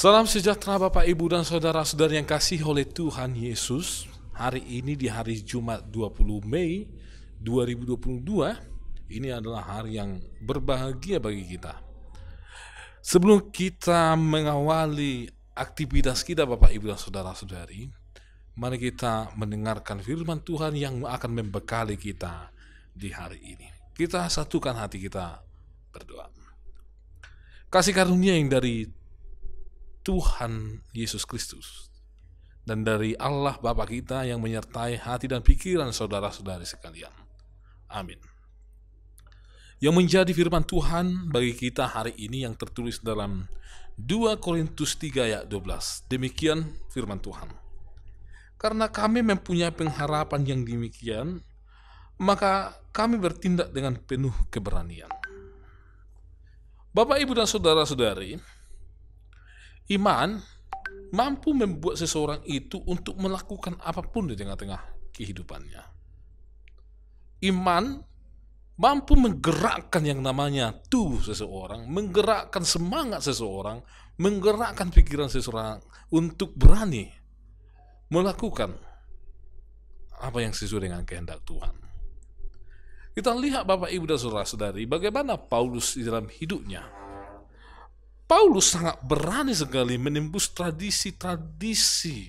Salam sejahtera Bapak, Ibu, dan saudara-saudara yang kasih oleh Tuhan Yesus. Hari ini di hari Jumat 20 Mei 2022, ini adalah hari yang berbahagia bagi kita. Sebelum kita mengawali aktivitas kita Bapak, Ibu, dan saudara-saudari, mari kita mendengarkan firman Tuhan yang akan membekali kita di hari ini. Kita satukan hati kita berdoa. Kasih karunia yang dari Tuhan Yesus Kristus dan dari Allah Bapa kita yang menyertai hati dan pikiran saudara-saudari sekalian. Amin. Yang menjadi firman Tuhan bagi kita hari ini yang tertulis dalam 2 Korintus 3 ayat 12. Demikian firman Tuhan. Karena kami mempunyai pengharapan yang demikian, maka kami bertindak dengan penuh keberanian. Bapak, Ibu, dan saudara-saudari, iman mampu membuat seseorang itu untuk melakukan apapun di tengah-tengah kehidupannya. Iman mampu menggerakkan yang namanya tubuh seseorang, menggerakkan semangat seseorang, menggerakkan pikiran seseorang untuk berani melakukan apa yang sesuai dengan kehendak Tuhan. Kita lihat Bapak, Ibu, dan saudara-saudari, bagaimana Paulus di dalam hidupnya. Paulus sangat berani sekali menembus tradisi-tradisi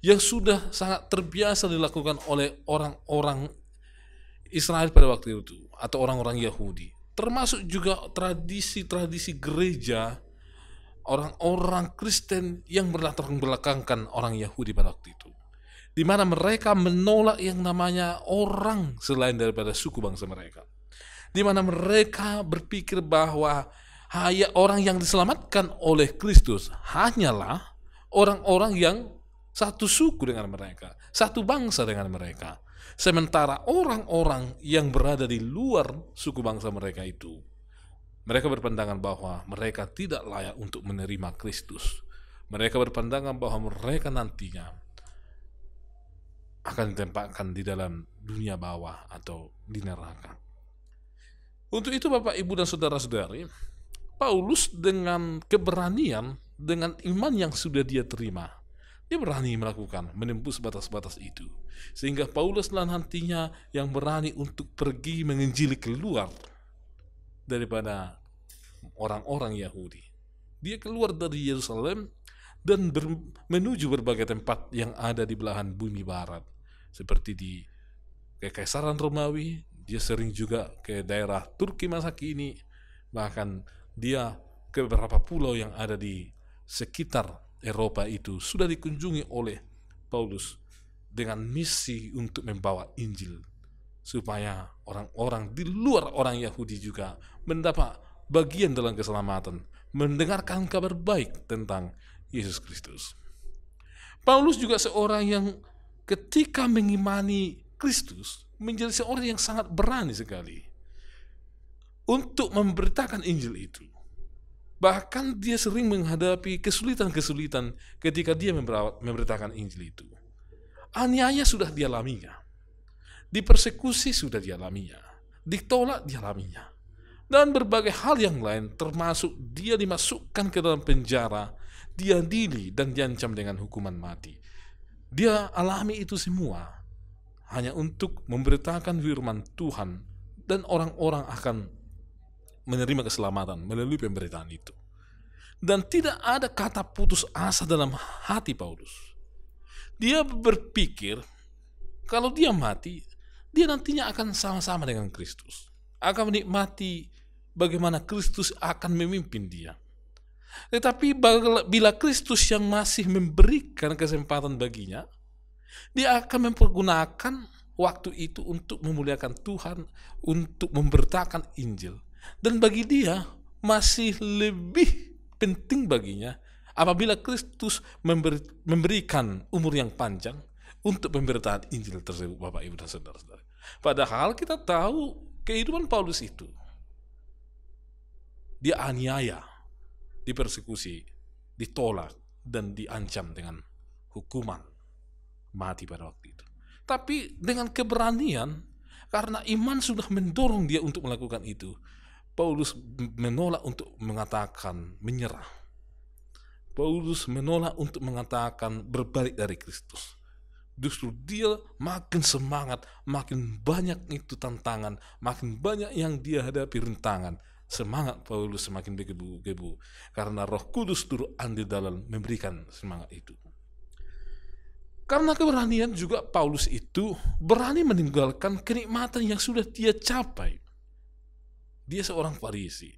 yang sudah sangat terbiasa dilakukan oleh orang-orang Israel pada waktu itu atau orang-orang Yahudi. Termasuk juga tradisi-tradisi gereja orang-orang Kristen yang berlatar belakangkan orang Yahudi pada waktu itu. Di mana mereka menolak yang namanya orang selain daripada suku bangsa mereka. Di mana mereka berpikir bahwa orang yang diselamatkan oleh Kristus hanyalah orang-orang yang satu suku dengan mereka, satu bangsa dengan mereka. Sementara orang-orang yang berada di luar suku bangsa mereka itu, mereka berpandangan bahwa mereka tidak layak untuk menerima Kristus. Mereka berpandangan bahwa mereka nantinya akan ditempatkan di dalam dunia bawah atau di neraka. Untuk itu Bapak, Ibu, dan saudara-saudari, Paulus dengan keberanian, dengan iman yang sudah dia terima, dia berani melakukan, menembus batas-batas itu. Sehingga Paulus nantinya yang berani untuk pergi menginjili keluar daripada orang-orang Yahudi. Dia keluar dari Yerusalem dan menuju berbagai tempat yang ada di belahan bumi barat. Seperti di Kekaisaran Romawi, dia sering juga ke daerah Turki masa kini, bahkan dia ke beberapa pulau yang ada di sekitar Eropa itu sudah dikunjungi oleh Paulus dengan misi untuk membawa Injil supaya orang-orang di luar orang Yahudi juga mendapat bagian dalam keselamatan, mendengarkan kabar baik tentang Yesus Kristus. Paulus juga seorang yang ketika mengimani Kristus menjadi seorang yang sangat berani sekali untuk memberitakan Injil itu. Bahkan dia sering menghadapi kesulitan-kesulitan ketika dia memberitakan Injil itu. Aniaya sudah dialaminya, dipersekusi sudah dialaminya, ditolak dialaminya, dan berbagai hal yang lain, termasuk dia dimasukkan ke dalam penjara, diadili dan diancam dengan hukuman mati. Dia alami itu semua hanya untuk memberitakan firman Tuhan, dan orang-orang akan menerima keselamatan melalui pemberitaan itu. Dan tidak ada kata putus asa dalam hati Paulus. Dia berpikir kalau dia mati, dia nantinya akan sama-sama dengan Kristus, akan menikmati bagaimana Kristus akan memimpin dia. Tetapi bila Kristus yang masih memberikan kesempatan baginya, dia akan mempergunakan waktu itu untuk memuliakan Tuhan, untuk memberitakan Injil. Dan bagi dia masih lebih penting baginya apabila Kristus memberikan umur yang panjang untuk pemberitaan Injil tersebut, Bapak Ibu dan Saudara-saudara. Padahal kita tahu kehidupan Paulus itu, dia aniaya, dipersekusi, ditolak, dan diancam dengan hukuman mati pada waktu itu. Tapi dengan keberanian, karena iman sudah mendorong dia untuk melakukan itu, Paulus menolak untuk mengatakan menyerah. Paulus menolak untuk mengatakan berbalik dari Kristus. Justru dia makin semangat, makin banyak itu tantangan, makin banyak yang dia hadapi rintangan. Semangat Paulus semakin bergebu-gebu karena Roh Kudus turut andil dalam memberikan semangat itu. Karena keberanian juga Paulus itu berani meninggalkan kenikmatan yang sudah dia capai. Dia seorang Farisi,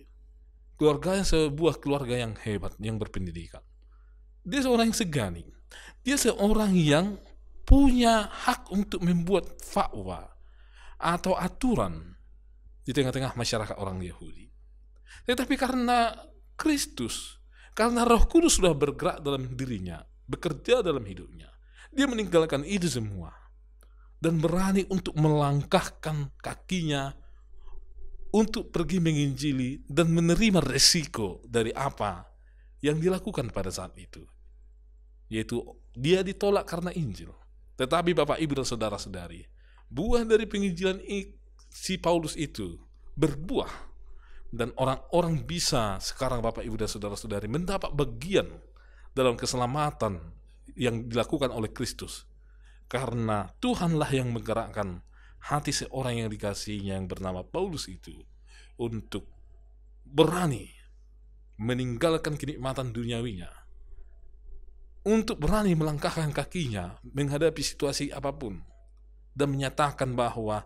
sebuah keluarga yang hebat, yang berpendidikan. Dia seorang yang segani. Dia seorang yang punya hak untuk membuat fatwa atau aturan di tengah-tengah masyarakat orang Yahudi. Tetapi karena Kristus, karena Roh Kudus sudah bergerak dalam dirinya, bekerja dalam hidupnya, dia meninggalkan itu semua dan berani untuk melangkahkan kakinya untuk pergi menginjili dan menerima resiko dari apa yang dilakukan pada saat itu, yaitu dia ditolak karena Injil. Tetapi Bapak Ibu dan Saudara-saudari, buah dari penginjilan si Paulus itu berbuah, dan orang-orang bisa sekarang Bapak Ibu dan Saudara-saudari mendapat bagian dalam keselamatan yang dilakukan oleh Kristus, karena Tuhanlah yang menggerakkan hati seorang yang dikasihinya yang bernama Paulus itu untuk berani meninggalkan kenikmatan duniawinya, untuk berani melangkahkan kakinya menghadapi situasi apapun dan menyatakan bahwa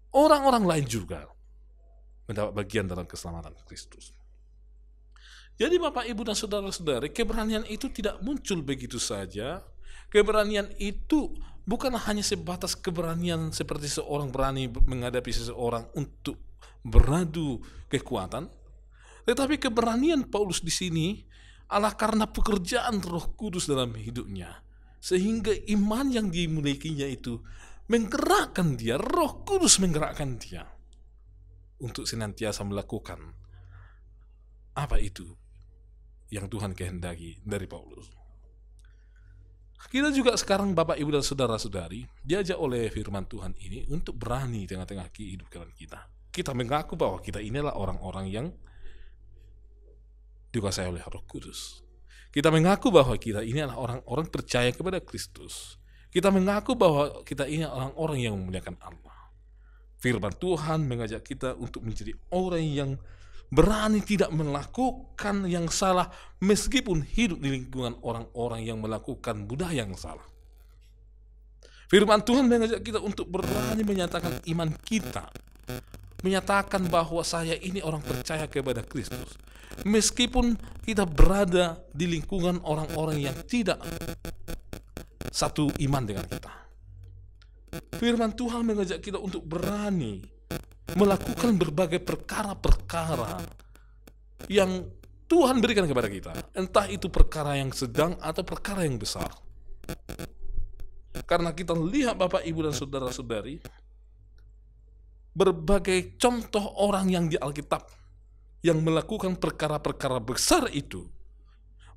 orang-orang lain juga mendapat bagian dalam keselamatan Kristus. Jadi Bapak, Ibu dan Saudara-saudari, keberanian itu tidak muncul begitu saja. Keberanian itu bukan hanya sebatas keberanian seperti seorang berani menghadapi seseorang untuk beradu kekuatan, tetapi keberanian Paulus di sini adalah karena pekerjaan Roh Kudus dalam hidupnya, sehingga iman yang dimilikinya itu menggerakkan dia, Roh Kudus menggerakkan dia untuk senantiasa melakukan apa itu yang Tuhan kehendaki dari Paulus. Kita juga sekarang Bapak, Ibu dan Saudara-saudari diajak oleh firman Tuhan ini untuk berani tengah-tengah kehidupan kita. Kita mengaku bahwa kita inilah orang-orang yang dikuasai oleh Roh Kudus. Kita mengaku bahwa kita ini adalah orang-orang percaya kepada Kristus. Kita mengaku bahwa kita ini orang-orang yang memuliakan Allah. Firman Tuhan mengajak kita untuk menjadi orang yang berani tidak melakukan yang salah meskipun hidup di lingkungan orang-orang yang melakukan budaya yang salah. Firman Tuhan mengajak kita untuk berani menyatakan iman kita, menyatakan bahwa saya ini orang percaya kepada Kristus, meskipun kita berada di lingkungan orang-orang yang tidak satu iman dengan kita. Firman Tuhan mengajak kita untuk berani melakukan berbagai perkara-perkara yang Tuhan berikan kepada kita, entah itu perkara yang sedang atau perkara yang besar. Karena kita lihat Bapak, Ibu dan Saudara-saudari, berbagai contoh orang yang di Alkitab yang melakukan perkara-perkara besar itu,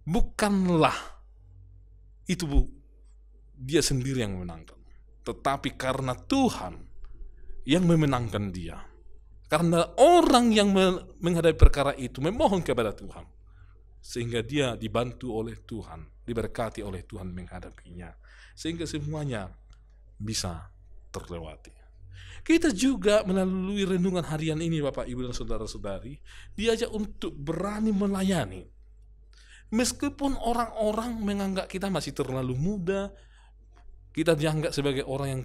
bukanlah itu dia sendiri yang memenangkan, tetapi karena Tuhan yang memenangkan dia. Karena orang yang menghadapi perkara itu memohon kepada Tuhan, sehingga dia dibantu oleh Tuhan, diberkati oleh Tuhan menghadapinya, sehingga semuanya bisa terlewati. Kita juga melalui renungan harian ini Bapak, Ibu dan Saudara-saudari diajak untuk berani melayani. Meskipun orang-orang menganggap kita masih terlalu muda, kita dianggap sebagai orang yang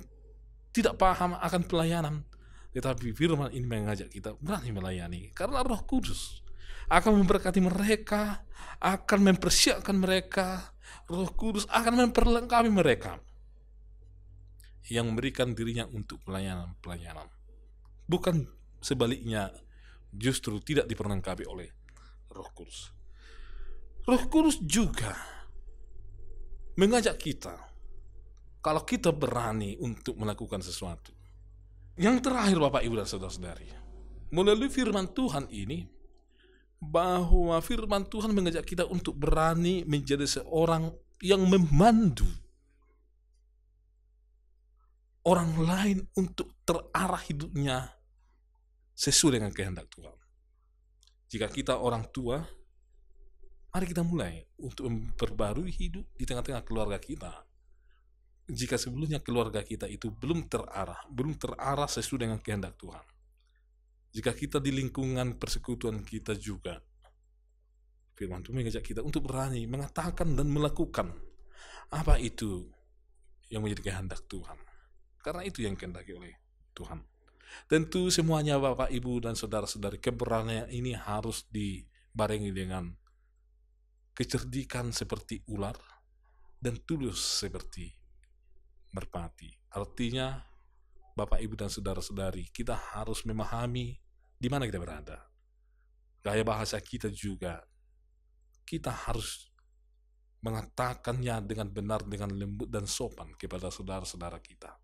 tidak paham akan pelayanan, tetapi firman ini mengajak kita berani melayani karena Roh Kudus akan memberkati mereka, akan mempersiapkan mereka. Roh Kudus akan memperlengkapi mereka yang memberikan dirinya untuk pelayanan-pelayanan. Bukan sebaliknya, justru tidak diperlengkapi oleh Roh Kudus. Roh Kudus juga mengajak kita, kalau kita berani untuk melakukan sesuatu. Yang terakhir Bapak Ibu dan Saudara-saudari, melalui firman Tuhan ini, bahwa firman Tuhan mengajak kita untuk berani menjadi seorang yang memandu orang lain untuk terarah hidupnya sesuai dengan kehendak Tuhan. Jika kita orang tua, mari kita mulai untuk memperbarui hidup di tengah-tengah keluarga kita. Jika sebelumnya keluarga kita itu belum terarah sesuai dengan kehendak Tuhan. Jika kita di lingkungan persekutuan kita juga, firman Tuhan mengajak kita untuk berani mengatakan dan melakukan apa itu yang menjadi kehendak Tuhan. Karena itu yang kehendaki oleh Tuhan. Tentu semuanya Bapak, Ibu, dan Saudara-saudari, keberanian ini harus dibarengi dengan kecerdikan seperti ular dan tulus seperti merpati. Artinya, Bapak, Ibu, dan Saudara-saudari, kita harus memahami di mana kita berada. Gaya bahasa kita juga, kita harus mengatakannya dengan benar, dengan lembut dan sopan kepada saudara-saudara kita,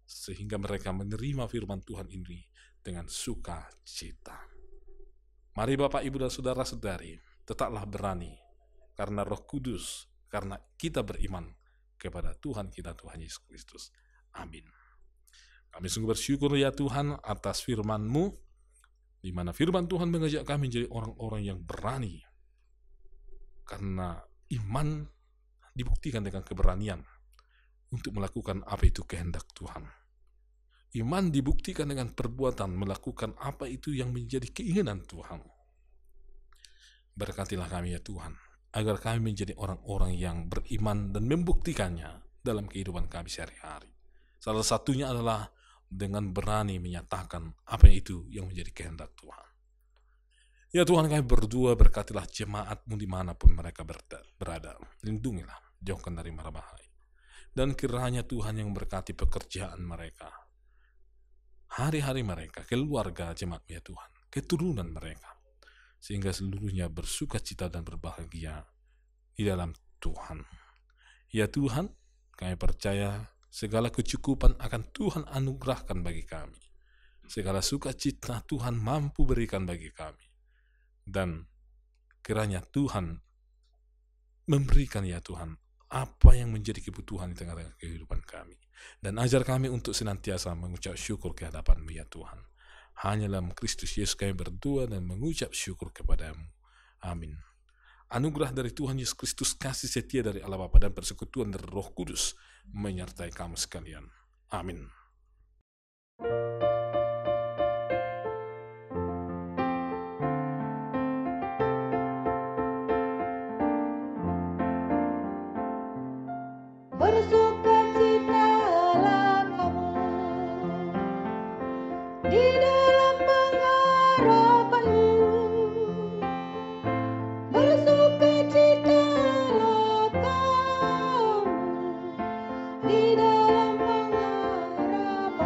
sehingga mereka menerima firman Tuhan ini dengan sukacita. Mari Bapak, Ibu, dan Saudara-saudari, tetaplah berani karena Roh Kudus, karena kita beriman kepada Tuhan kita, Tuhan Yesus Kristus. Amin. Kami sungguh bersyukur ya Tuhan atas firman-Mu, di mana firman Tuhan mengajak kami menjadi orang-orang yang berani, karena iman dibuktikan dengan keberanian untuk melakukan apa itu kehendak Tuhan. Iman dibuktikan dengan perbuatan melakukan apa itu yang menjadi keinginan Tuhan. Berkatilah kami ya Tuhan, agar kami menjadi orang-orang yang beriman dan membuktikannya dalam kehidupan kami sehari-hari. Salah satunya adalah dengan berani menyatakan apa itu yang menjadi kehendak Tuhan. Ya Tuhan, kami berdua, berkatilah jemaat-Mu dimanapun mereka berada. Lindungilah, jauhkan dari mara bahaya. Dan kiranya Tuhan yang berkati pekerjaan mereka, hari-hari mereka, keluarga jemaat-Mu ya Tuhan, keturunan mereka, sehingga seluruhnya bersuka cita dan berbahagia di dalam Tuhan. Ya Tuhan, kami percaya segala kecukupan akan Tuhan anugerahkan bagi kami. Segala sukacita Tuhan mampu berikan bagi kami. Dan kiranya Tuhan memberikan ya Tuhan apa yang menjadi kebutuhan di tengah-tengah kehidupan kami. Dan ajar kami untuk senantiasa mengucap syukur ke hadapan-Mu ya Tuhan. Hanya dalam Kristus Yesus kami berdoa dan mengucap syukur kepada-Mu. Amin. Anugerah dari Tuhan Yesus Kristus, kasih setia dari Allah Bapa, dan persekutuan dari Roh Kudus menyertai kamu sekalian. Amin. Bersukacitalah kamu di dalam pengharapan-Mu. Bersukacitalah kamu di dalam pengharapan-Mu.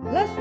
Las